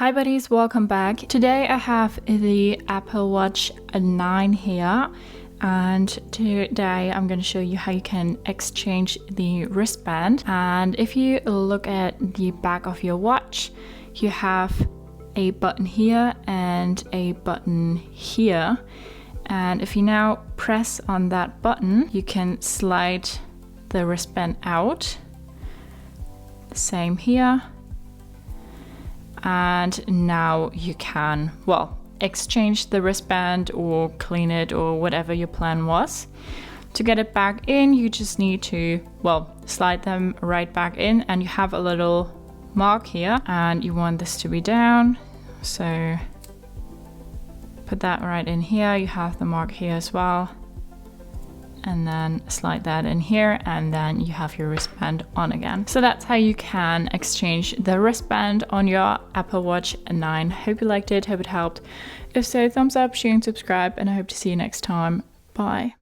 Hi buddies, welcome back. Today I have the Apple Watch 9 here, and today I'm going to show you how you can exchange the wristband. And if you look at the back of your watch, you have a button here and a button here. And if you now press on that button, you can slide the wristband out. Same here. And now you can, exchange the wristband or clean it or whatever your plan was. To get it back in, you just need to, slide them right back in, and you have a little mark here and you want this to be down. So put that right in here. You have the mark here as well. And then slide that in here, and then you have your wristband on again. So that's how you can exchange the wristband on your Apple Watch 9. Hope you liked it, hope it helped. If so, thumbs up, share and subscribe, and I hope to see you next time. Bye.